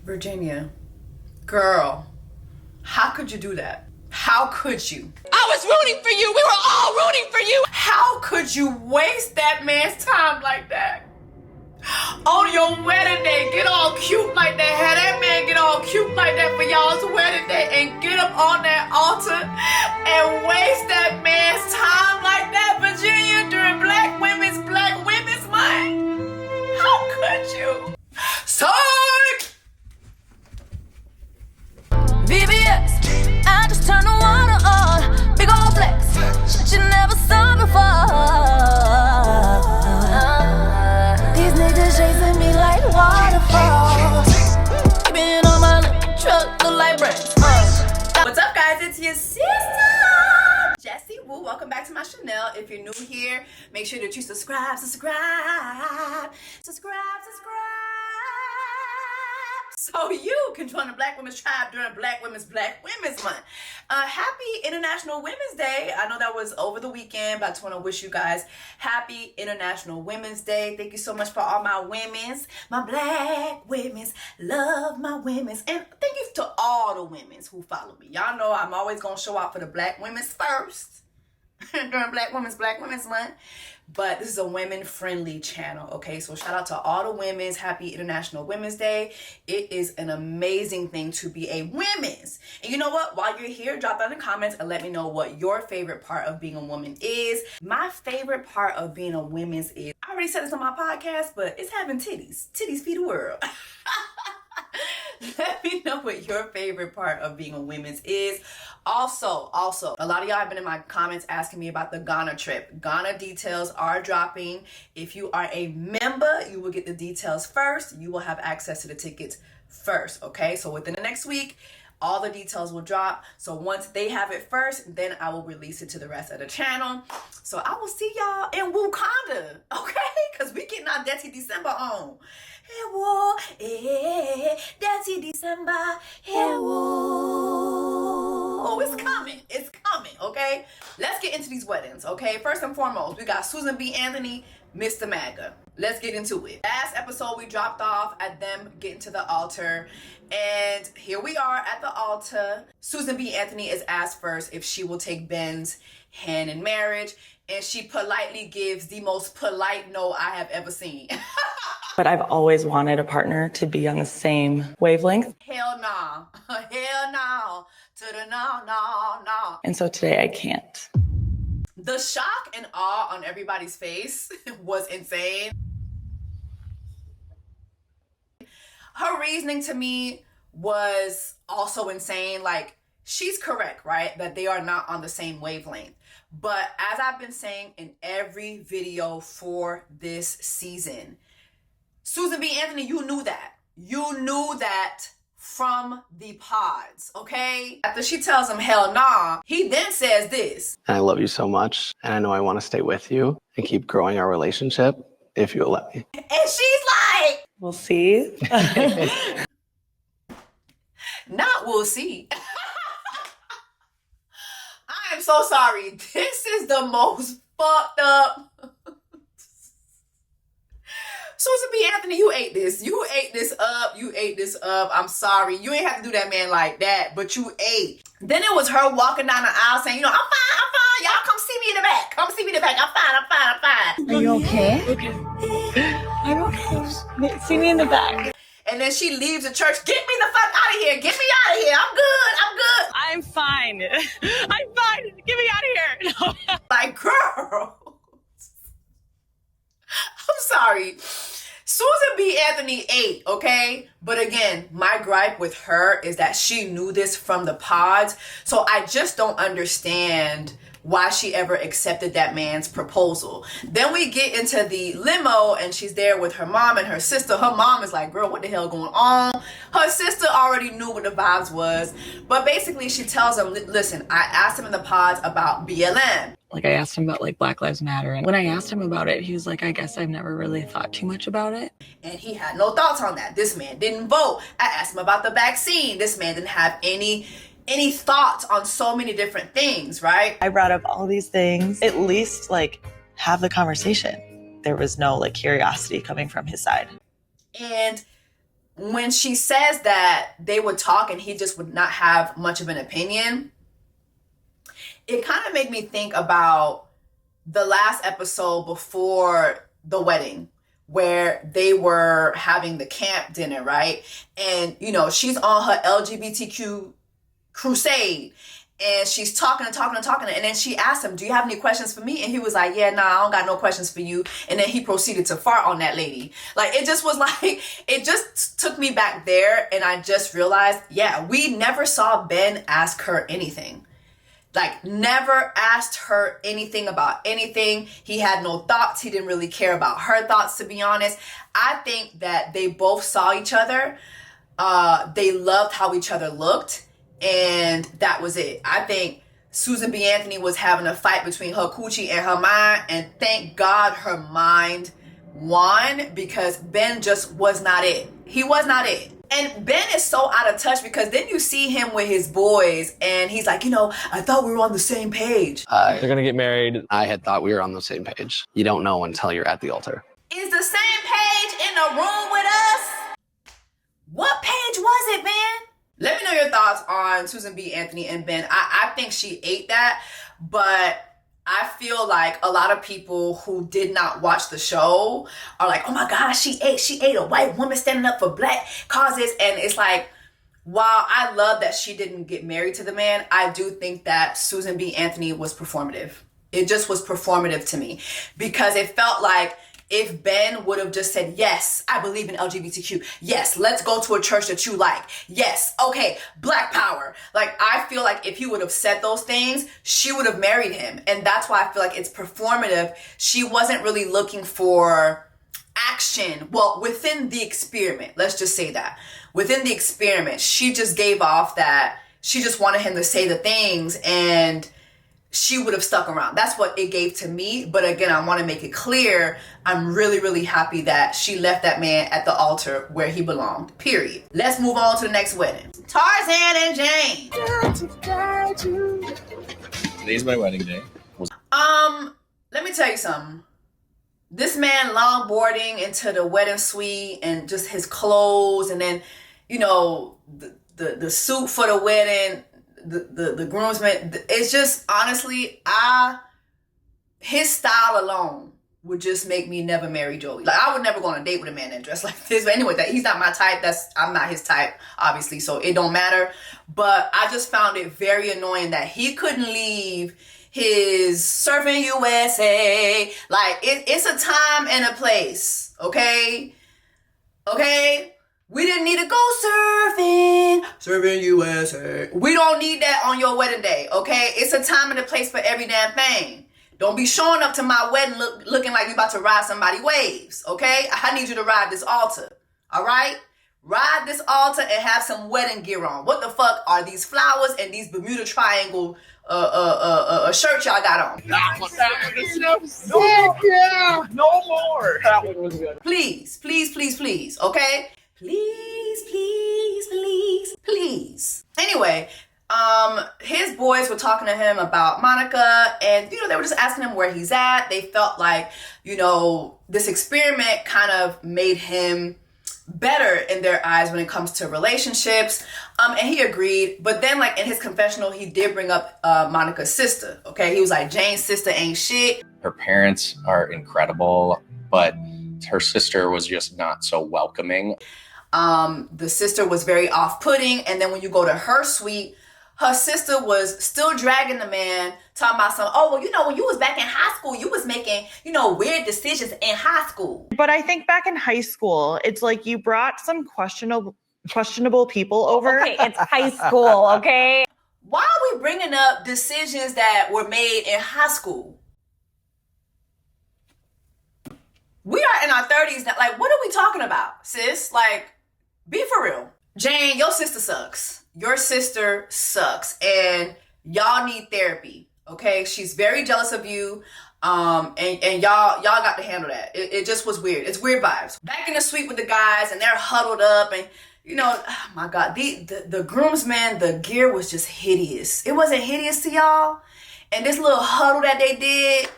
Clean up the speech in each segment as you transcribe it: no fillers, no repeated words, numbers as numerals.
Virginia, girl, how could you do that? How could you? I was rooting for you. We were all rooting for you. How could you waste that man's time like that? On your wedding day, get all cute like that. Have that man get all cute like that for y'all's wedding day and get up on that altar and waste that man's time like that, Virginia, during Black Women's Month? How could you? Psych! VBS, I just turned the water on. Big old flex, shit you never saw before. These niggas chasing me like waterfalls. Keeping on my truck, look like brains. What's up, guys? It's your sister, Jessie Woo. Welcome back to my channel. If you're new here, make sure that you subscribe. So you can join the Black Women's Tribe during Black Women's Month. Happy International Women's Day. I know that was over the weekend, but I just want to wish you guys happy International Women's Day. Thank you so much for all my women's, my Black women's, love my women's, and thank you to all the women's who follow me. Y'all know I'm always going to show out for the Black women's first during Black Women's Month. But this is a women-friendly channel, okay? So shout out to all the women's. Happy International Women's Day. It is an amazing thing to be a women's. And you know what? While you're here, drop down in the comments and let me know what your favorite part of being a woman is. My favorite part of being a women's is, I already said this on my podcast, but it's having titties. Titties feed the world. Let me know what your favorite part of being a women's is. Also, a lot of y'all have been in my comments asking me about the Ghana trip. Ghana details are dropping. If you are a member, you will get the details first. You will have access to the tickets first, okay? So within the next week, all the details will drop. So once they have it first, then I will release it to the rest of the channel. So I will see y'all in Wakanda, okay? Because we getting our Dirty December on. Hey, whoa, hey, Dirty December, hey, whoa. Oh, it's coming, okay? Let's get into these weddings, okay? First and foremost, we got Susan B. Anthony, Mr. MAGA. Let's get into it. Last episode, we dropped off at them getting to the altar. And here we are at the altar. Susan B. Anthony is asked first if she will take Ben's hand in marriage. And she politely gives the most polite no I have ever seen. But I've always wanted a partner to be on the same wavelength. Hell no. Hell no. To the no. And so today I can't. The shock and awe on everybody's face was insane. Her reasoning to me was also insane. Like, she's correct, right? That they are not on the same wavelength. But as I've been saying in every video for this season, Susan B. Anthony, you knew that. You knew that from the pods, okay? After she tells him hell nah, he then says this. I love you so much, and I know I want to stay with you and keep growing our relationship if you'll let me. And she's like, we'll see. Not we'll see. I am so sorry. This is the most fucked up. Susan B. Anthony, you ate this. You ate this up. I'm sorry. You ain't have to do that man like that, but you ate. Then it was her walking down the aisle saying, I'm fine. Y'all come see me in the back. Come see me in the back. I'm fine. Are you okay? Okay. I'm okay. See me in the back. And then she leaves the church. Get me the fuck out of here. Get me out of here. I'm good. I'm fine. Get me out of here. Like, girl. I'm sorry. Susan B. Anthony ate, okay? But again, my gripe with her is that she knew this from the pods. So I just don't understand why she ever accepted that man's proposal. Then we get into the limo and she's there with her mom and her sister. Her mom is like, girl, what the hell going on? Her sister already knew what the vibes was. But basically she tells him, listen, I asked him in the pods about BLM. Like, I asked him about, like, Black Lives Matter. And when I asked him about it, he was like, I guess I've never really thought too much about it. And he had no thoughts on that. This man didn't vote. I asked him about the vaccine. This man didn't have any thoughts on so many different things, right? I brought up all these things. At least, like, have the conversation. There was no, like, curiosity coming from his side. And when she says that they would talk and he just would not have much of an opinion, it kind of made me think about the last episode before the wedding, where they were having the camp dinner, right? And, you know, she's on her LGBTQ crusade. And she's talking. And then she asked him, do you have any questions for me? And he was like, yeah, nah, I don't got no questions for you. And then he proceeded to fart on that lady. Like, it just was like, it just took me back there. And I just realized, yeah, we never saw Ben ask her anything. Like, never asked her anything about anything. He had no thoughts. He didn't really care about her thoughts, to be honest. I think that they both saw each other. They loved how each other looked. And that was it. I think Susan B. Anthony was having a fight between her coochie and her mind. And thank God her mind won, because Ben just was not it. He was not it. And Ben is so out of touch, because then you see him with his boys and he's like, you know, I thought we were on the same page. They're going to get married. I had thought we were on the same page. You don't know until you're at the altar. Is the same page in the room with us? What page was it, Ben? Let me know your thoughts on Susan B. Anthony and Ben. I think she ate that, but I feel like a lot of people who did not watch the show are like, oh my gosh, she ate a white woman standing up for black causes. And it's like, while I love that she didn't get married to the man, I do think that Susan B. Anthony was performative. It just was performative to me, because it felt like if Ben would have just said, yes, I believe in LGBTQ. Yes, let's go to a church that you like. Yes, okay, black power. Like, I feel like if he would have said those things, she would have married him. And that's why I feel like it's performative. She wasn't really looking for action. Well, within the experiment, let's just say that. Within the experiment, she just gave off that she just wanted him to say the things, and she would have stuck around. That's what it gave to me. But again, I want to make it clear, I'm really, really happy that she left that man at the altar where he belonged, period. Let's move on to the next wedding. Tarzan and Jane. Today's my wedding day. Let me tell you something. This man longboarding into the wedding suite, and just his clothes, and then, you know, the suit for the wedding, the groomsmen, it's just, honestly, his style alone would just make me never marry Joey. Like, I would never go on a date with a man that dressed like this. But anyway, he's not my type. I'm not his type, obviously, so it don't matter. But I just found it very annoying that he couldn't leave his Surfing USA. Like, it's a time and a place, okay? Okay? We didn't need to go surfing USA. We don't need that on your wedding day, okay? It's a time and a place for every damn thing. Don't be showing up to my wedding looking like you about to ride somebody's waves, okay? I need you to ride this altar, all right? Ride this altar and have some wedding gear on. What the fuck are these flowers and these Bermuda Triangle shirts y'all got on? No more. That one was good. Please, please, please, please, okay? Please, please, please, please. Anyway, his boys were talking to him about Monica, and, you know, they were just asking him where he's at. They felt like, you know, this experiment kind of made him better in their eyes when it comes to relationships. And he agreed. But then, like, in his confessional, he did bring up Monica's sister. Okay, he was like, Jane's sister ain't shit. Her parents are incredible, but her sister was just not so welcoming. The sister was very off-putting. And then when you go to her suite, her sister was still dragging the man, talking about some, oh, well, you know, when you was back in high school, you was making, you know, weird decisions in high school. But I think back in high school, it's like you brought some questionable people over. Okay, it's high school, okay? Why are we bringing up decisions that were made in high school? We are in our 30s now. Like, what are we talking about, sis? Like, be for real. Jane, your sister sucks. Your sister sucks, and y'all need therapy, okay? She's very jealous of you, and y'all got to handle that. It just was weird. It's weird vibes. Back in the suite with the guys, and they're huddled up, and, you know, oh my God, the groomsmen, the gear was just hideous. It wasn't hideous to y'all? And this little huddle that they did.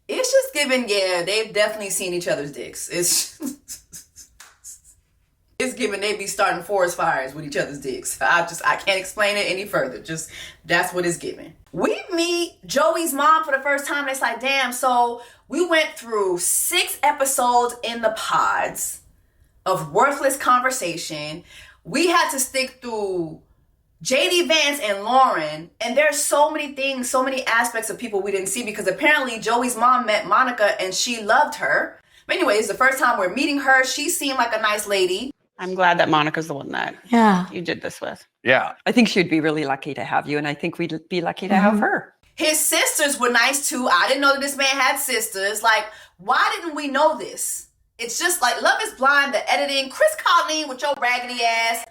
It's just giving, yeah, they've definitely seen each other's dicks. It's given they be starting forest fires with each other's dicks. I can't explain it any further. Just, that's what it's giving. We meet Joey's mom for the first time. And it's like, damn, so we went through 6 episodes in the pods of worthless conversation. We had to stick through JD Vance and Lauren, and there's so many things, so many aspects of people we didn't see because apparently Joey's mom met Monica and she loved her. But anyway, it's the first time we're meeting her. She seemed like a nice lady. I'm glad that Monica's the one that you did this with. Yeah. I think she'd be really lucky to have you, and I think we'd be lucky to have her. His sisters were nice too. I didn't know that this man had sisters. Like, why didn't we know this? It's just like Love is Blind, the editing. Chris Colleen with your raggedy ass.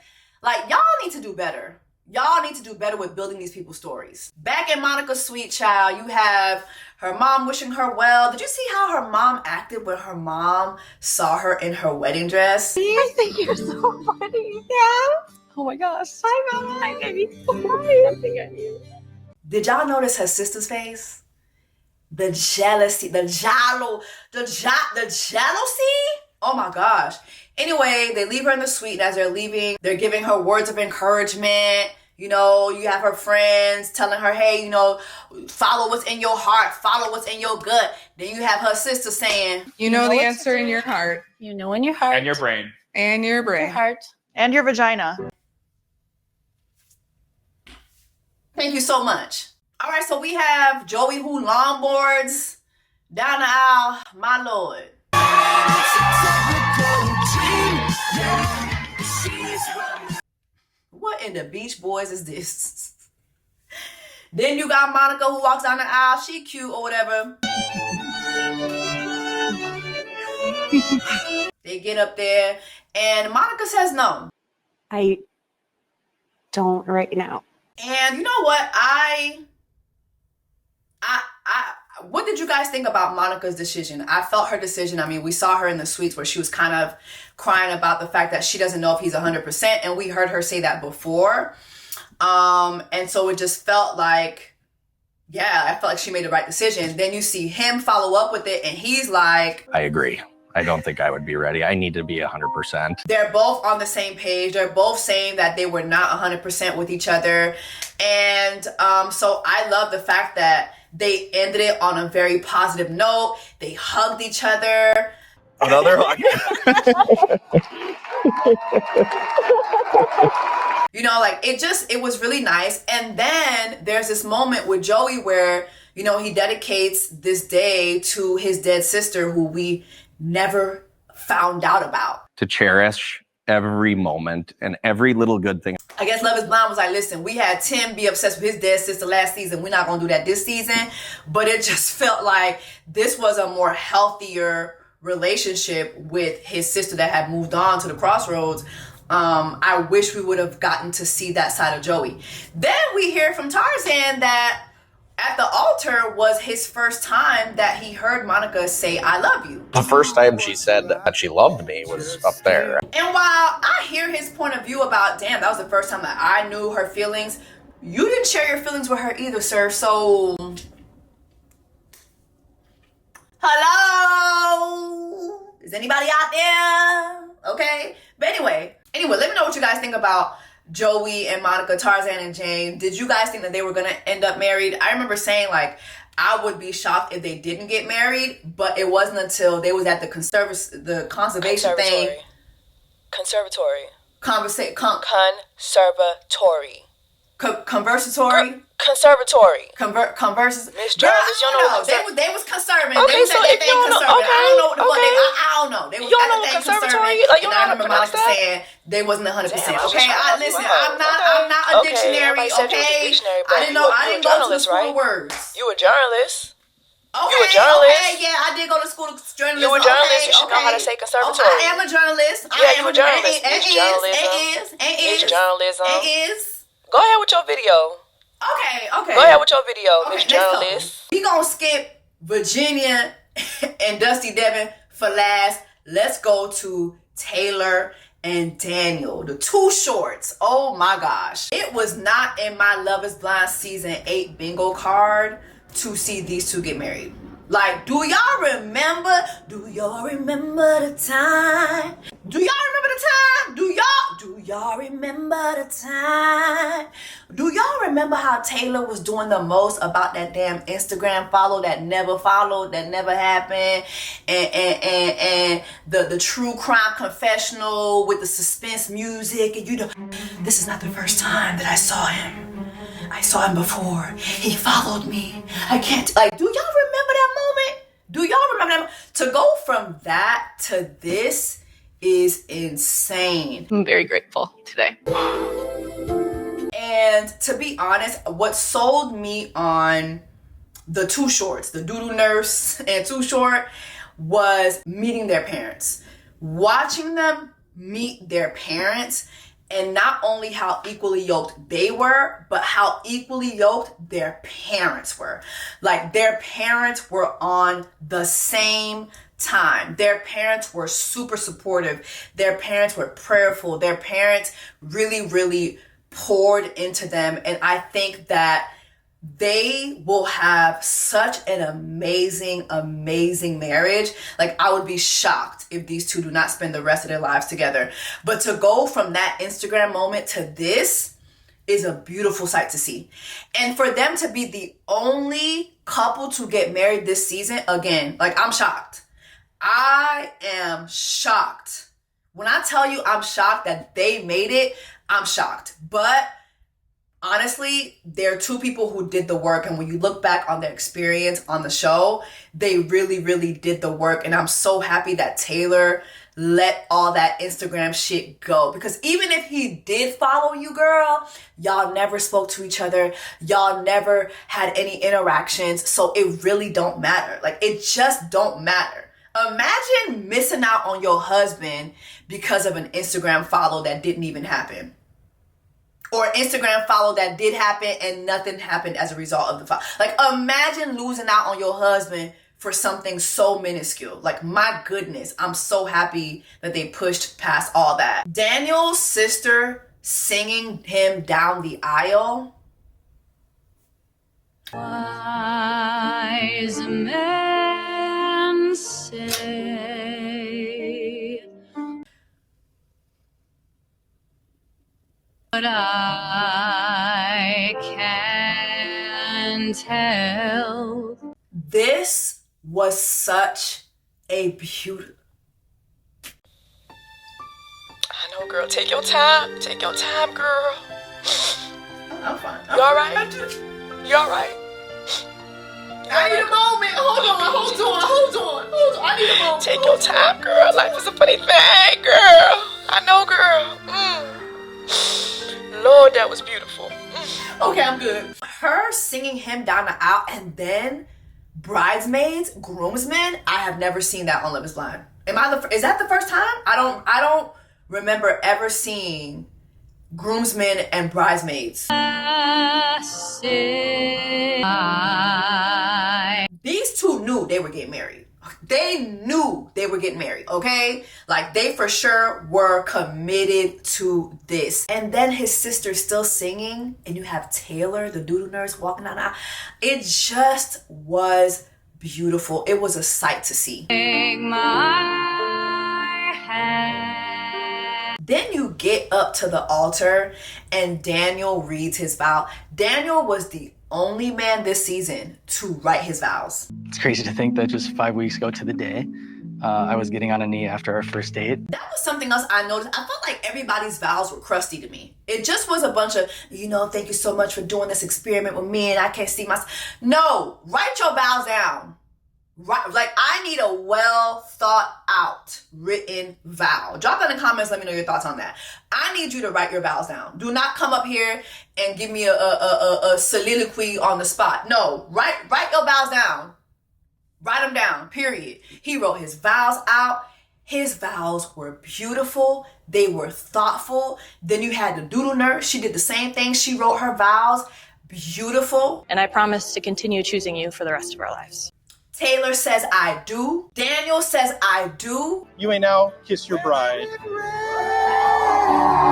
Like, y'all need to do better. Y'all need to do better with building these people's stories. Back in Monica's Sweet Child, you have her mom wishing her well. Did you see how her mom acted when her mom saw her in her wedding dress? I think you're so funny. Yeah. Oh my gosh. Hi, Mama. Hi, baby. I think I knew. Did y'all notice her sister's face? The jealousy, the jealousy? Oh my gosh. Anyway, they leave her in the suite, and as they're leaving, they're giving her words of encouragement. You know, you have her friends telling her, hey, you know, follow what's in your heart, follow what's in your gut. Then you have her sister saying, you know the answer in your heart. You know in your heart. And your brain. And your brain. Your heart. And your vagina. thank you so much. All right, so we have Joey who longboards down the aisle, my lord. What in the Beach Boys is this? Then you got Monica who walks down the aisle. She cute or whatever. They get up there and Monica says no. I don't right now. And you know what? What did you guys think about Monica's decision? I felt her decision. I mean, we saw her in the suites where she was kind of crying about the fact that she doesn't know if he's 100%. And we heard her say that before. And so it just felt like, yeah, I felt like she made the right decision. Then you see him follow up with it and he's like, I agree. I don't think I would be ready. I need to be 100%. They're both on the same page. They're both saying that they were not 100% with each other. And so I love the fact that they ended it on a very positive note. They hugged each other. Another hug. You know, like it was really nice. And then there's this moment with Joey where, you know, he dedicates this day to his dead sister who we never found out about. To cherish every moment and every little good thing. I guess Love is Blind was like, listen, we had Tim be obsessed with his dead sister last season. We're not going to do that this season. But it just felt like this was a more healthier relationship with his sister that had moved on to the crossroads. I wish we would have gotten to see that side of Joey. Then we hear from Tarzan that at the altar was his first time that he heard Monica say, I love you. The first time she said that she loved me was up there. And while I hear his point of view about, damn, that was the first time that I knew her feelings, you didn't share your feelings with her either, sir. So, hello? Is anybody out there? Okay. But anyway, let me know what you guys think about Joey and Monica, Tarzan and Jane. Did you guys think that they were going to end up married? I remember saying, like, I would be shocked if they didn't get married, but it wasn't until they was at the conservation thing. Conservatory. Conversatory. Conservatory. Converses. Miss Jarvis, you know they was conservative. Okay, they was so at that if thing you don't know, conservative. okay, I don't know what the fuck okay. I don't know. They was You don't at know the thing conservatory? conservative. Like, you And don't I know remember how to Monica pronounce that? saying they wasn't 100%. Damn, Okay, listen, I'm not a dictionary. Okay, I didn't know. I didn't go to the school of words. You a journalist. Okay, you a journalist. Okay, yeah, I did go to school of journalism. You a journalist. You should know how to say conservatory. I am a journalist. Yeah, you a journalist. It is journalism. It is. Go ahead with your video. Okay. Go ahead with your video, Miss let's Journalist. go. We gonna skip Virginia and Dusty Devon for last. Let's go to Taylor and Daniel, the two shorts. Oh my gosh. It was not in my Love is Blind season 8 bingo card to see these two get married. Like, do y'all remember? Do y'all remember the time? Do y'all remember the time? Do y'all remember the time? Do y'all remember how Taylor was doing the most about that damn Instagram follow that never followed, that never happened, and the true crime confessional with the suspense music, and you know, this is not the first time that I saw him. I saw him before. He followed me. I can't, like, do y'all remember that moment? Do y'all remember that? To go from that to this is insane. I'm very grateful today. And to be honest, what sold me on the Too Shorts, the Doodoo Nurse and Too Short, was meeting their parents. Watching them meet their parents, and not only how equally yoked they were, but how equally yoked their parents were. Like, their parents were on the same time. Their parents were super supportive. Their parents were prayerful. Their parents really, really poured into them. And I think that they will have such an amazing, amazing marriage. Like, I would be shocked if these two do not spend the rest of their lives together. But to go from that Instagram moment to this is a beautiful sight to see. And for them to be the only couple to get married this season, again, like, I'm shocked. I am shocked. When I tell you I'm shocked that they made it, I'm shocked. But honestly, there are two people who did the work, and when you look back on their experience on the show, they really, really did the work. And I'm so happy that Taylor let all that Instagram shit go, because even if he did follow you, girl, y'all never spoke to each other, y'all never had any interactions, so it really don't matter. Like, it just don't matter. Imagine missing out on your husband because of an Instagram follow that didn't even happen. Or Instagram follow that did happen and nothing happened as a result of the follow. Like, imagine losing out on your husband for something so minuscule. Like, my goodness, I'm so happy that they pushed past all that. Daniel's sister singing him down the aisle. Wise men say, but I can't help. This was such a beautiful. I know, girl. Take your time. Take your time, girl. I'm fine. You all right? You all right? I need a moment. Hold on. I need a moment. Take your time, girl. Life is a funny thing, girl. I know, girl. Lord, that was beautiful. Okay, I'm good. Her singing him down the aisle, and then bridesmaids, groomsmen. I have never seen that on Love Is Blind. Is that the first time? I don't remember ever seeing groomsmen and bridesmaids. These two knew they were getting married. They knew they were getting married, okay? Like, they for sure were committed to this. And then his sister's still singing, and you have Taylor, the doodoo nurse, walking down the aisle. It just was beautiful. It was a sight to see. Take my hand. Then you get up to the altar, and Daniel reads his vow. Daniel was the only man this season to write his vows. It's crazy to think that just 5 weeks ago to the day, I was getting on a knee after our first date. That was something else I noticed. I felt like everybody's vows were crusty to me. It just was a bunch of, thank you so much for doing this experiment with me, and I can't see myself. No, write your vows down. Right, like, I need a well thought out written vow. Drop that in the comments. Let me know your thoughts on that. I need you to write your vows down. Do not come up here and give me a soliloquy on the spot. No, write your vows down. Write them down, period. He wrote his vows out. His vows were beautiful. They were thoughtful. Then you had the doodle nurse. She did the same thing. She wrote her vows. Beautiful. And I promise to continue choosing you for the rest of our lives. Taylor says, I do. Daniel says, I do. You may now kiss your bride.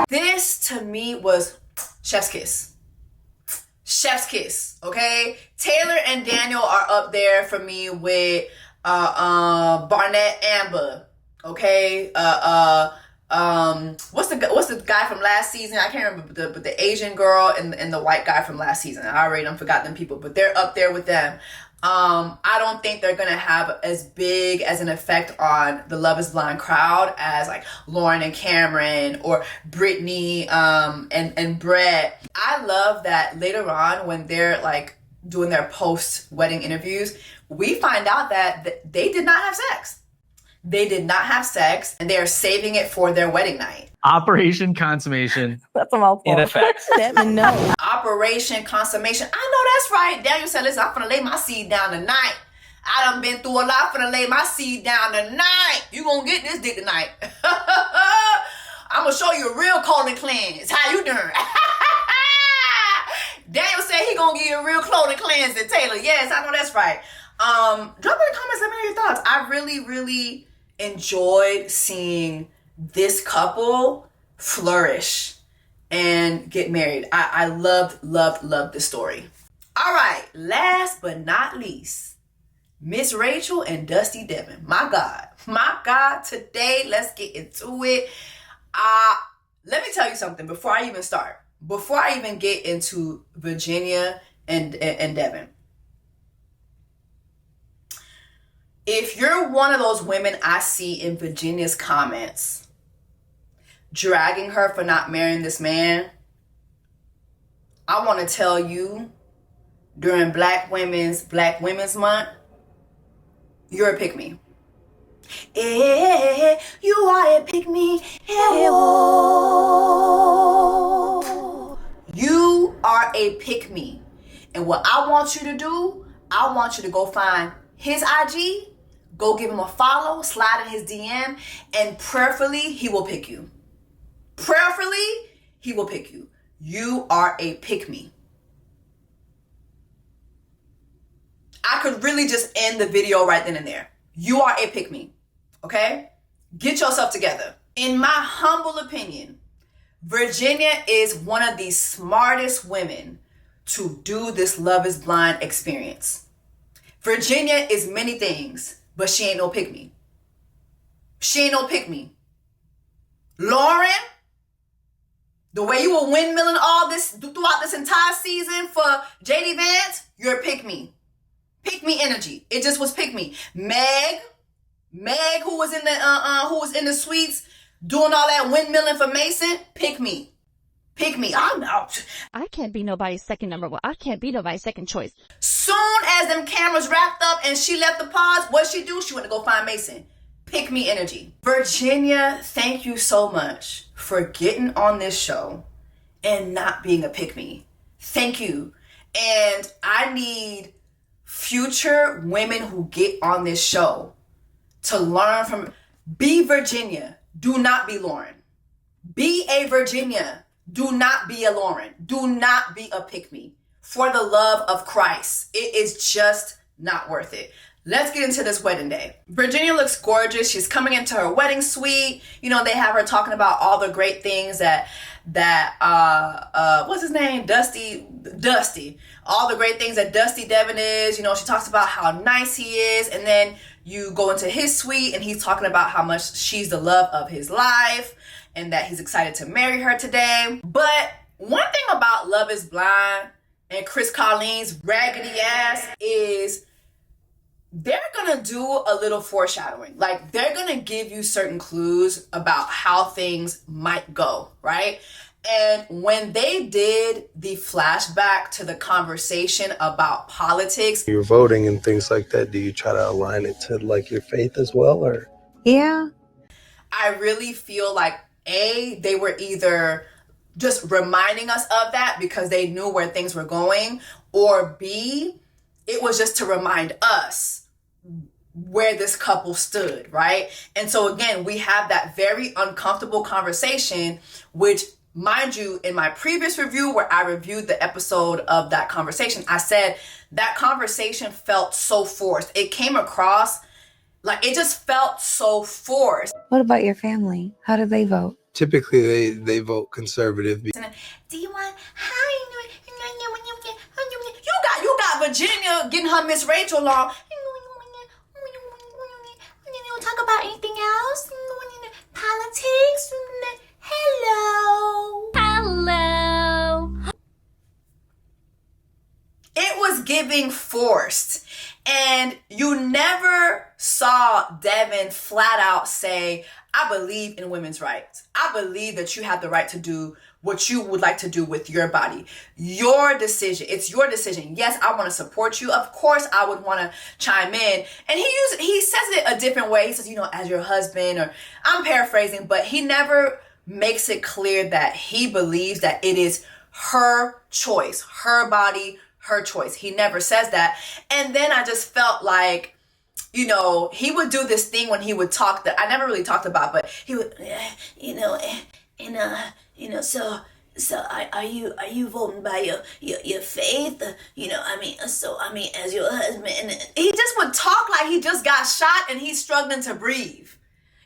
This, to me, was chef's kiss. chef's kiss, okay? Taylor and Daniel are up there for me with Barnett Amber, okay? What's the guy from last season? I can't remember, but the Asian girl and the white guy from last season. I already done forgot them people, but they're up there with them. I don't think they're gonna have as big as an effect on the Love is Blind crowd as like Lauren and Cameron or Brittany and Brett. I love that later on when they're like doing their post-wedding interviews, we find out that they did not have sex. They did not have sex, and they are saving it for their wedding night. Operation Consummation. That's a mouthful. In effect. No. Operation Consummation. I know that's right. Daniel said, listen, I'm finna lay my seed down tonight. I done been through a lot. I'm finna lay my seed down tonight. You gonna get this dick tonight. I'm gonna show you a real colon cleanse. How you doing? Daniel said he gonna give you a real colon cleanse. And Taylor, yes, I know that's right. Drop in the comments, let me know your thoughts. I really, really enjoyed seeing this couple flourish and get married. I loved the story. All right, last but not least, Miss Rachel and Dusty Devon. My God, today, let's get into it. Let me tell you something before I even start. Before I even get into Virginia and Devon. If you're one of those women I see in Virginia's comments dragging her for not marrying this man, I want to tell you, during Black Women's Month, you're a pick-me. You are a pick-me. You are a pick-me. And what I want you to do, I want you to go find his IG, go give him a follow, slide in his DM, and prayerfully, he will pick you. Prayerfully, he will pick you. You are a pick-me. I could really just end the video right then and there. You are a pick-me, okay? Get yourself together. In my humble opinion, Virginia is one of the smartest women to do this Love is Blind experience. Virginia is many things, but she ain't no pick-me. She ain't no pick-me. Lauren, the way you were windmilling all this throughout this entire season for JD Vance, you're a pick-me. Pick-me energy. It just was pick-me. Meg, who was in the suites doing all that windmilling for Mason, pick-me. Pick me. I'm out. I can't be nobody's second number one. I can't be nobody's second choice. Soon as them cameras wrapped up and she left the pods, what'd she do? She went to go find Mason. Pick me energy. Virginia, thank you so much for getting on this show and not being a pick me. Thank you. And I need future women who get on this show to learn from. Be Virginia. Do not be Lauren. Be a Virginia. Do not be a Lauren. Do not be a pick-me. For the love of Christ. It is just not worth it. Let's get into this wedding day. Virginia looks gorgeous. She's coming into her wedding suite. You know, they have her talking about all the great things that what's his name? Dusty. All the great things that Dusty Devon is. You know, she talks about how nice he is. And then you go into his suite and he's talking about how much she's the love of his life and that he's excited to marry her today. But one thing about Love is Blind and Chris Colleen's raggedy ass is they're gonna do a little foreshadowing. Like, they're gonna give you certain clues about how things might go, right? And when they did the flashback to the conversation about politics, you're voting and things like that, do you try to align it to like your faith as well, or? Yeah. I really feel like they were either just reminding us of that because they knew where things were going, or B, it was just to remind us where this couple stood, right? And so again, we have that very uncomfortable conversation, which, mind you, in my previous review where I reviewed the episode of that conversation, I said that conversation felt so forced. It came across like it just felt so forced. What about your family? How do they vote? Typically, they vote conservative. Do you want, how are you doing? got Virginia getting her Miss Rachel on. You talk about anything else? Politics? Hello. It was giving forced. And you never saw Devon flat out say, I believe in women's rights. I believe that you have the right to do what you would like to do with your body. Your decision. It's your decision. Yes, I want to support you. Of course, I would want to chime in. And he says it a different way. He says, as your husband, or I'm paraphrasing, but he never makes it clear that he believes that it is her choice, her body, her choice. He never says that. And then I just felt like, he would do this thing when he would talk that I never really talked about, but he would, so are you voting by your faith? As your husband. And he just would talk like he just got shot and he's struggling to breathe.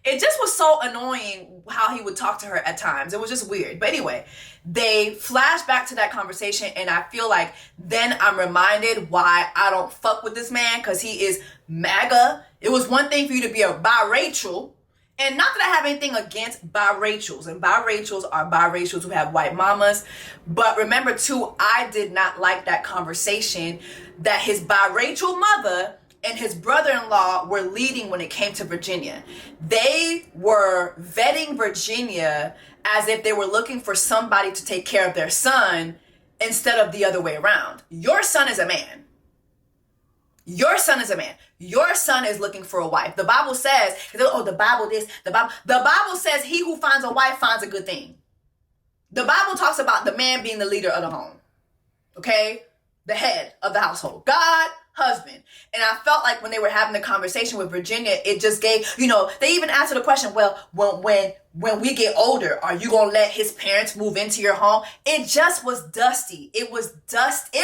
It just was so annoying how he would talk to her at times. It was just weird. But anyway, they flash back to that conversation, and I feel like then I'm reminded why I don't fuck with this man, because he is MAGA. It was one thing for you to be a bi-Rachel, and not that I have anything against bi-Rachels, and bi-Rachels are bi-Rachels who have white mamas. But remember too, I did not like that conversation that his bi-Rachel mother and his brother-in-law were leading when it came to Virginia. They were vetting Virginia as if they were looking for somebody to take care of their son instead of the other way around. Your son is a man. Your son is a man. Your son is looking for a wife. The Bible says, the Bible says he who finds a wife finds a good thing. The Bible talks about the man being the leader of the home. Okay? The head of the household. God, husband. And I felt like when they were having the conversation with Virginia, it just gave, they even answered the question, well, when we get older, are you going to let his parents move into your home? It just was dusty. It was dusty.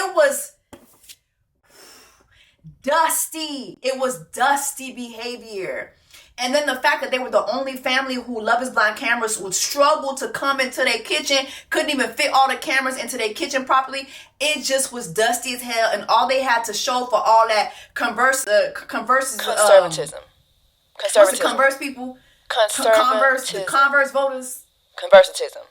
It was dusty behavior. And then the fact that they were the only family who Love is Blind cameras would struggle to come into their kitchen, couldn't even fit all the cameras into their kitchen properly. It just was dusty as hell. And all they had to show for all that conservatism. What's the converse people? Converse voters. Conservatism.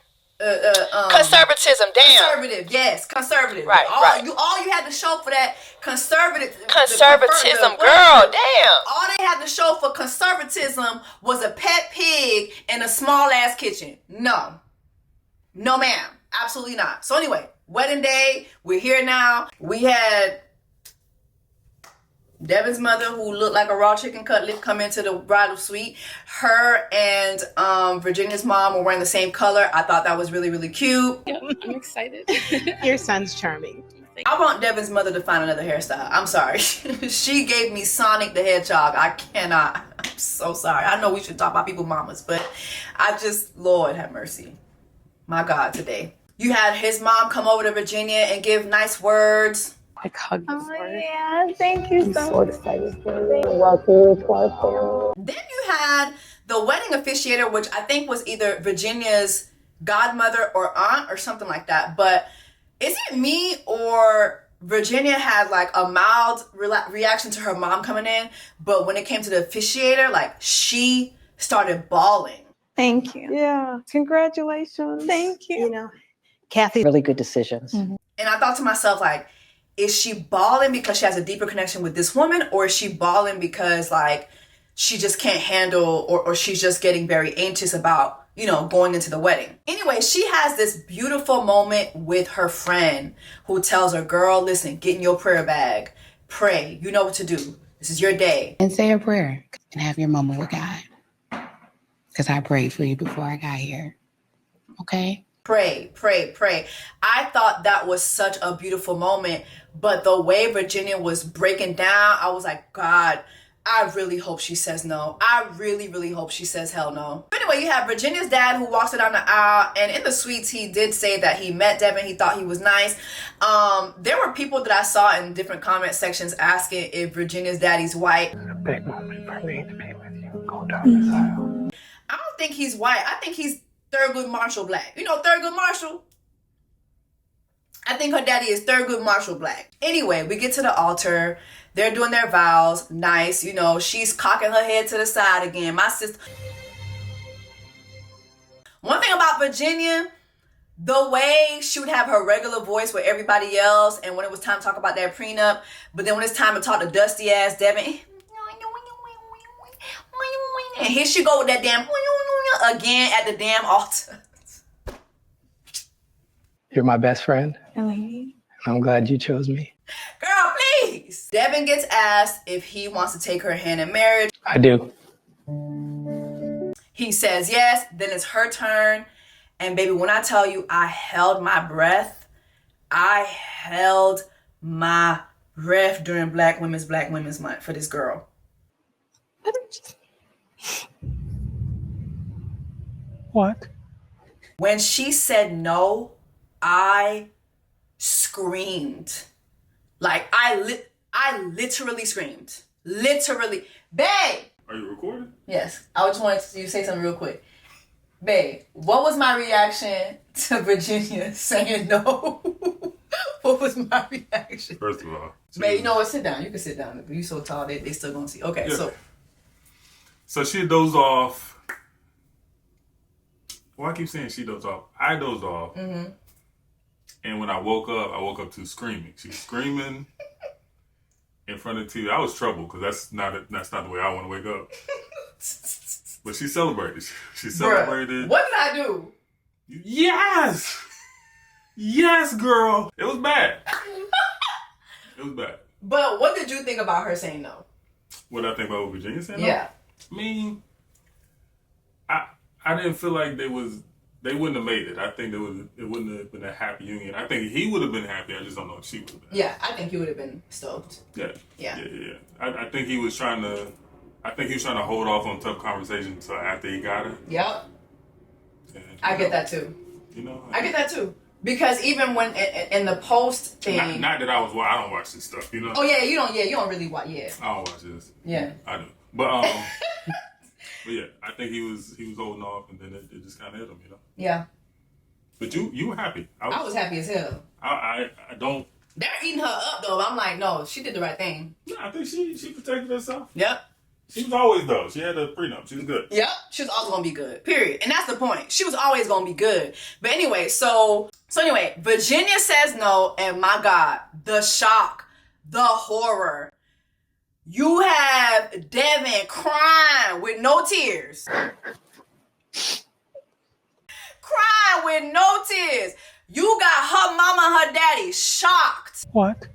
Conservatism, damn. Conservative, yes, conservative. Right, all you had to show for that conservatism, girl, damn. All they had to show for conservatism was a pet pig and a small ass kitchen. No, ma'am, absolutely not. So anyway, wedding day, we're here now. We had Devon's mother, who looked like a raw chicken cutlet, come into the bridal suite. Her and Virginia's mom were wearing the same color. I thought that was really, really cute. Yeah, I'm excited. Your son's charming. I want Devon's mother to find another hairstyle. I'm sorry. She gave me Sonic the Hedgehog. I cannot. I'm so sorry. I know we should talk about people's mamas, but Lord have mercy. My God, today. You had his mom come over to Virginia and give nice words. Like hugs. Yeah, thank you so much. Welcome to our family. Then you had the wedding officiator, which I think was either Virginia's godmother or aunt or something like that. But is it me or Virginia had like a mild reaction to her mom coming in, but when it came to the officiator, like she started bawling. Thank you. Yeah, congratulations. Thank you. Kathy, really good decisions. Mm-hmm. And I thought to myself, like, is she bawling because she has a deeper connection with this woman, or is she bawling because like she just can't handle, or she's just getting very anxious about, going into the wedding? Anyway, she has this beautiful moment with her friend who tells her, girl, listen, get in your prayer bag, pray, you know what to do. This is your day. And say a prayer and have your moment with God. Because I prayed for you before I got here. Okay? Pray. I thought that was such a beautiful moment, but the way Virginia was breaking down, I was like, God, I really hope she says no. I really, really hope she says hell no. Anyway, you have Virginia's dad who walks her down the aisle, and in the suites, he did say that he met Devon. He thought he was nice. There were people that I saw in different comment sections asking if Virginia's daddy's white. It's a big moment for me to be with you. Go down this aisle. I don't think he's white. I think he's Thurgood Marshall black. Thurgood Marshall? I think her daddy is Thurgood Marshall Black. Anyway, we get to the altar. They're doing their vows. Nice. You know, she's cocking her head to the side again. My sister. One thing about Virginia, the way she would have her regular voice with everybody else, and when it was time to talk about that prenup, but then when it's time to talk to dusty ass Devon, and here she go with that damn again at the damn altar. You're my best friend. I love you. I'm glad you chose me. Girl, please. Devon gets asked if he wants to take her hand in marriage. I do. He says yes. Then it's her turn. And baby, when I tell you I held my breath, I held my breath during Black Women's Month for this girl. What? When she said no, I screamed. Like, I literally screamed. Literally. Babe! Are you recording? Yes. I just wanted you to say something real quick. Babe, what was my reaction to Virginia saying no? What was my reaction? First of all. Babe, you know what? Sit down. You can sit down. You so tall, they still gonna see. Okay, yeah. So she dozed off. Well, I keep saying she dozed off. I dozed off. Mm-hmm. And when I woke up to screaming. She was screaming in front of the TV. I was troubled because that's not the way I want to wake up. But she celebrated. She celebrated. Bruh, what did I do? Yes! Yes, girl. It was bad. It was bad. But what did you think about her saying no? What did I think about what Virginia saying no? Yeah. I mean, I didn't feel like they wouldn't have made it. I think it wouldn't have been a happy union. I think he would have been happy. I just don't know if she would have been. Yeah, I think he would have been stoked. Yeah. I think he was trying to hold off on tough conversations until after he got her. Yep. And, I get that too. You know, I get that too. Because even when in the post thing, not that I don't watch this stuff. You know. Oh yeah, you don't really watch. Yeah. I don't watch this. Yeah. I do, but but yeah, I think he was holding off, and then it just kind of hit him, you know. Yeah. But you were happy. I was happy as hell. I don't. They're eating her up though. I'm like, no, she did the right thing. Yeah, I think she protected herself. Yep. She was always though. She had a prenup. She was good. Yep. She was always gonna be good. Period. And that's the point. She was always gonna be good. But anyway, so anyway, Virginia says no, and my God, the shock, the horror. You have Devon crying with no tears. Crying with no tears. You got her mama and her daddy shocked. What?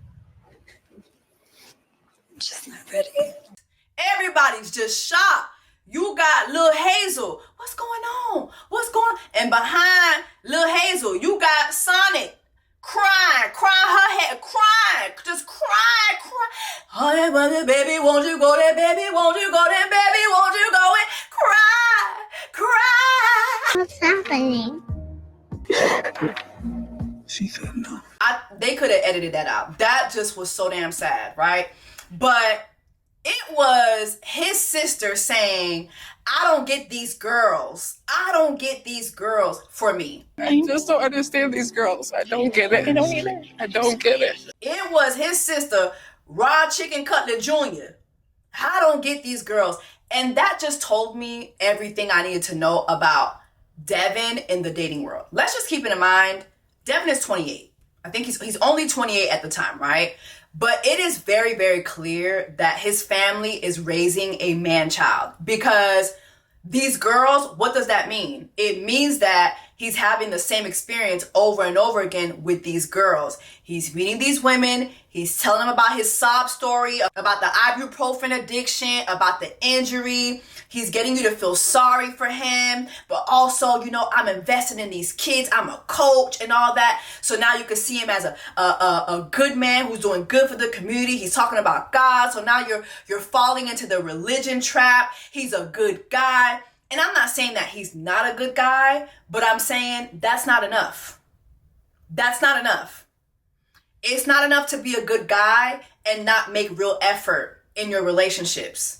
I'm just not ready. Everybody's just shocked. You got Lil Hazel. What's going on? What's going on? And behind Lil Hazel, you got Sonic. Crying her head, crying, just crying. Honey, baby, won't you go there, baby? Won't you go there, baby? Won't you go and cry? What's happening? She said no. They could have edited that out. That just was so damn sad, right? But it was his sister saying, I don't get these girls. I don't get these girls for me. I just don't understand these girls. I don't get it. I don't either. I don't get it. It was his sister, Rod Chicken Cutlet Jr. I don't get these girls. And that just told me everything I needed to know about Devon in the dating world. Let's just keep it in mind, Devon is 28. I think he's only 28 at the time, right? But it is very, very clear that his family is raising a man-child, because these girls, what does that mean? It means that he's having the same experience over and over again with these girls. He's meeting these women. He's telling them about his sob story, about the ibuprofen addiction, about the injury. He's getting you to feel sorry for him, but also, you know, I'm invested in these kids. I'm a coach and all that. So now you can see him as a good man who's doing good for the community. He's talking about God. So now you're falling into the religion trap. He's a good guy. And I'm not saying that he's not a good guy, but I'm saying that's not enough. That's not enough. It's not enough to be a good guy and not make real effort in your relationships.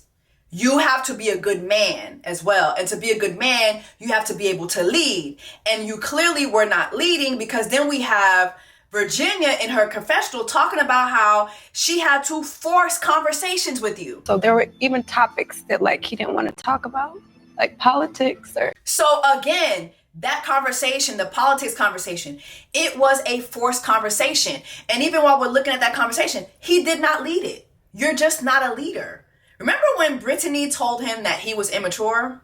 You have to be a good man as well. And to be a good man, you have to be able to lead. And you clearly were not leading, because then we have Virginia in her confessional talking about how she had to force conversations with you. So there were even topics that like he didn't want to talk about, like politics or. So again, that conversation, the politics conversation, it was a forced conversation. And even while we're looking at that conversation, he did not lead it. You're just not a leader. Remember when Brittany told him that he was immature?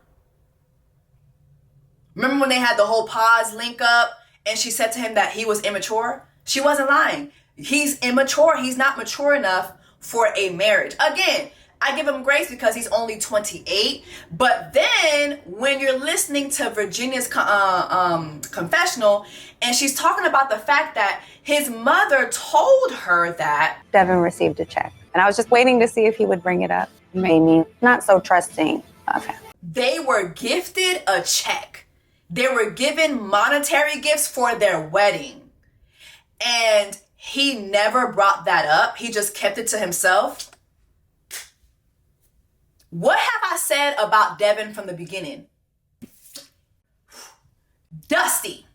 Remember when they had the whole pause link up and she said to him that he was immature? She wasn't lying. He's immature. He's not mature enough for a marriage. Again, I give him grace because he's only 28. But then when you're listening to Virginia's confessional and she's talking about the fact that his mother told her that Devon received a check. And I was just waiting to see if he would bring it up. It made me not so trusting of him. They were gifted a check. They were given monetary gifts for their wedding. And he never brought that up. He just kept it to himself. What have I said about Devon from the beginning? Dusty.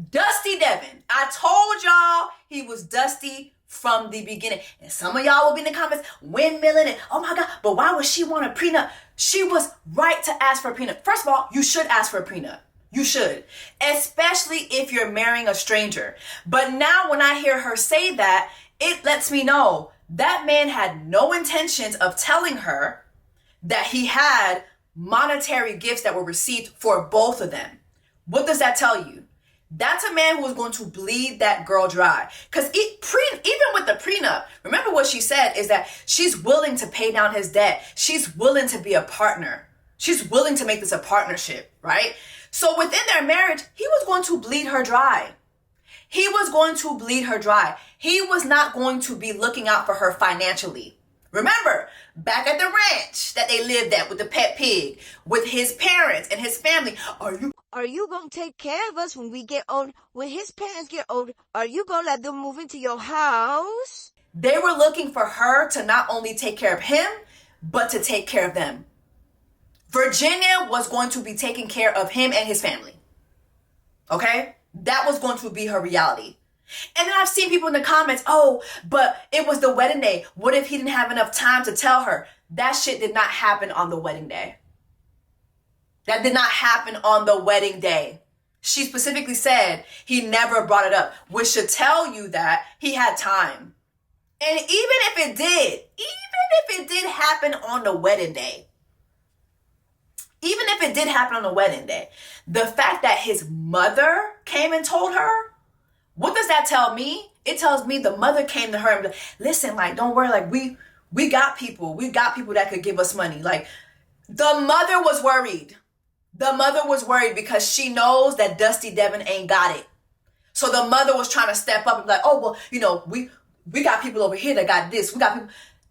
Dusty Devon. I told y'all he was dusty from the beginning. And some of y'all will be in the comments windmilling and, oh my God, but why would she want a prenup? She was right to ask for a prenup. First of all, you should ask for a prenup. You should, especially if you're marrying a stranger. But now when I hear her say that, it lets me know that man had no intentions of telling her that he had monetary gifts that were received for both of them. What does that tell you? That's a man who is going to bleed that girl dry. Because even with the prenup, remember what she said is that she's willing to pay down his debt. She's willing to be a partner. She's willing to make this a partnership, right? So within their marriage, he was going to bleed her dry. He was going to bleed her dry. He was not going to be looking out for her financially. Remember, back at the ranch that they lived at with the pet pig, with his parents and his family, Are you going to take care of us when we get old? When his parents get old, are you going to let them move into your house? They were looking for her to not only take care of him, but to take care of them. Virginia was going to be taking care of him and his family. Okay? That was going to be her reality. And then I've seen people in the comments, oh, but it was the wedding day. What if he didn't have enough time to tell her? That shit did not happen on the wedding day. That did not happen on the wedding day. She specifically said he never brought it up, which should tell you that he had time. And even if it did happen on the wedding day, the fact that his mother came and told her, what does that tell me? It tells me the mother came to her and like, listen, like, don't worry, like we got people that could give us money. Like, the mother was worried. The mother was worried because she knows that Dusty Devon ain't got it. So the mother was trying to step up and be like, oh, well, you know, we got people over here that got this. We got people.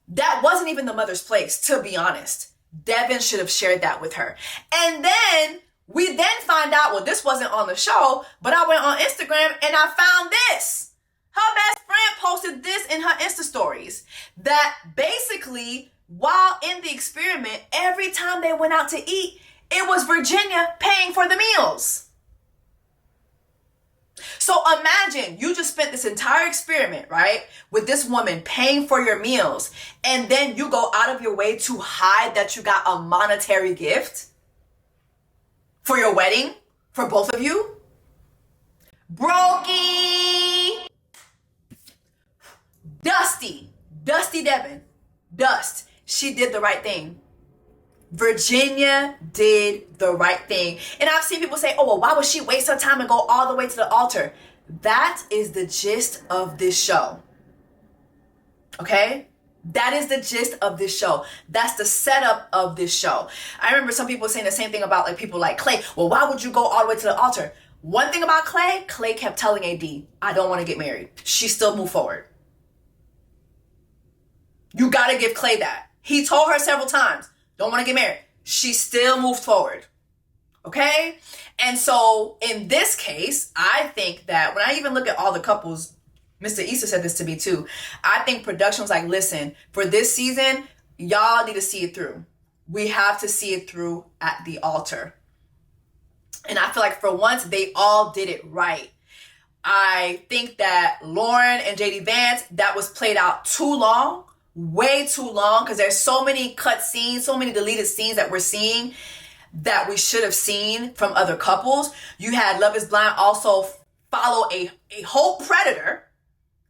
That wasn't even the mother's place, to be honest. Devon should have shared that with her. And then we find out, well, this wasn't on the show, but I went on Instagram and I found this. Her best friend posted this in her Insta stories. That basically, while in the experiment, every time they went out to eat, it was Virginia paying for the meals. So imagine you just spent this entire experiment, right, with this woman paying for your meals, and then you go out of your way to hide that you got a monetary gift for your wedding, for both of you. Brokey. Dusty Devon, Dust. She did the right thing. Virginia did the right thing. And I've seen people say, oh, well, why would she waste her time and go all the way to the altar? That is the gist of this show. Okay? That is the gist of this show. That's the setup of this show. I remember some people saying the same thing about like people like Clay. Well, why would you go all the way to the altar? One thing about Clay kept telling AD, I don't want to get married. She still moved forward. You got to give Clay that. He told her several times, don't want to get married. She still moved forward. Okay? And so in this case, I think that when I even look at all the couples, Mr. Issa said this to me too. I think production was like, listen, for this season, y'all need to see it through. We have to see it through at the altar. And I feel like for once, they all did it right. I think that Lauren and JD Vance, that was played out too long, way too long, because there's so many cut scenes, so many deleted scenes that we're seeing that we should have seen from other couples. You had Love is Blind also follow a whole predator,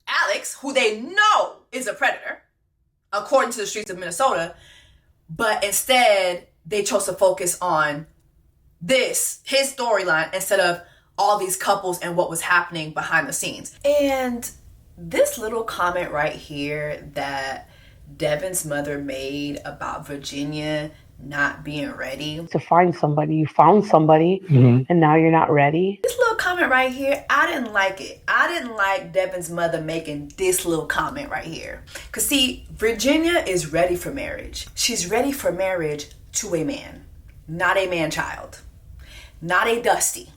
Alex, who they know is a predator, according to the streets of Minnesota, but instead they chose to focus on his storyline instead of all these couples and what was happening behind the scenes. And this little comment right here that Devon's mother made about Virginia not being ready to find somebody. You found somebody and now you're not ready. This little comment right here, I didn't like it. I didn't like Devon's mother making this little comment right here. Because see, Virginia is ready for marriage. She's ready for marriage to a man, not a man-child, not a Dusty,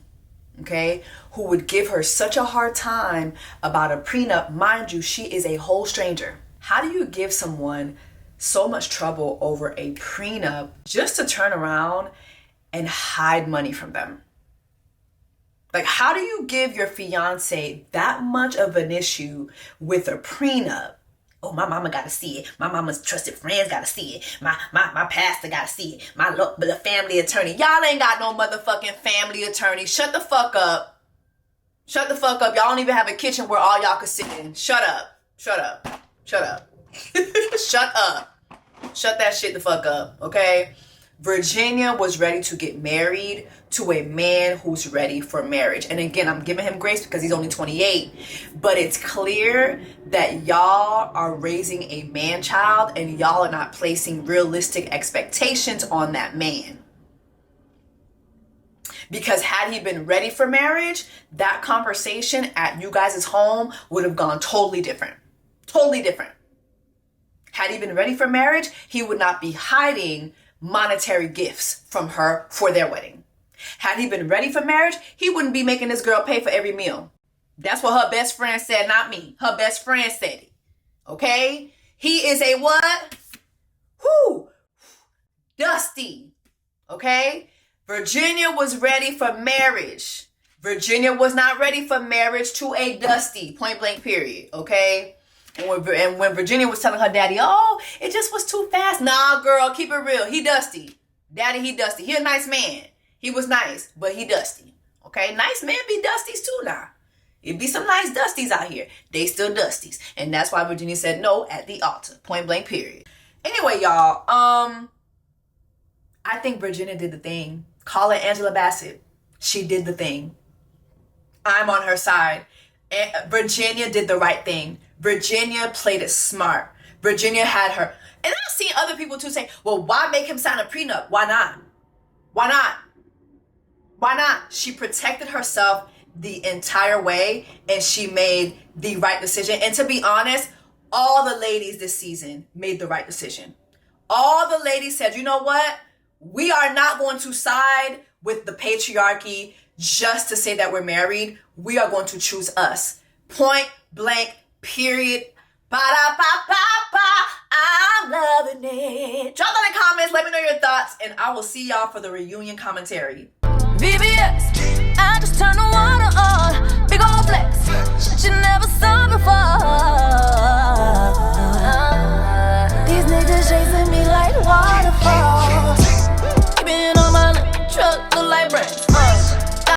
okay, who would give her such a hard time about a prenup. Mind you, she is a whole stranger. How do you give someone so much trouble over a prenup just to turn around and hide money from them? Like, how do you give your fiance that much of an issue with a prenup? Oh, my mama gotta see it. My mama's trusted friends gotta see it. My pastor gotta see it. The family attorney. Y'all ain't got no motherfucking family attorney. Shut the fuck up. Shut the fuck up. Y'all don't even have a kitchen where all y'all can sit in. Shut up. Shut up. Shut up. Shut up. Shut that shit the fuck up, okay? Virginia was ready to get married to a man who's ready for marriage. And again, I'm giving him grace because he's only 28. But it's clear that y'all are raising a man-child and y'all are not placing realistic expectations on that man. Because had he been ready for marriage, that conversation at you guys' home would have gone totally different. Totally different. Had he been ready for marriage, he would not be hiding monetary gifts from her for their wedding. Had he been ready for marriage, he wouldn't be making this girl pay for every meal. That's what her best friend said, not me. Her best friend said it. Okay? He is a what? Dusty. Okay? Virginia was ready for marriage. Virginia was not ready for marriage to a Dusty. Point blank period. Okay? And when Virginia was telling her daddy, oh, it just was too fast. Nah, girl, keep it real. He Dusty. Daddy, he Dusty. He a nice man. He was nice, but he Dusty. Okay? Nice men be Dusties too now. It'd be some nice Dusties out here. They still Dusties. And that's why Virginia said no at the altar. Point blank period. Anyway, y'all, I think Virginia did the thing. Call it Angela Bassett. She did the thing. I'm on her side. Virginia did the right thing. Virginia played it smart. Virginia had her. And I've seen other people too say, well, why make him sign a prenup? Why not? Why not? Why not? She protected herself the entire way and she made the right decision. And to be honest, all the ladies this season made the right decision. All the ladies said, you know what? We are not going to side with the patriarchy just to say that we're married. We are going to choose us. Point blank, period. Ba-da-ba-ba-ba. I'm loving it. Drop that in the comments. Let me know your thoughts. And I will see y'all for the reunion commentary. VBS, I just turn the water on. Big old flex.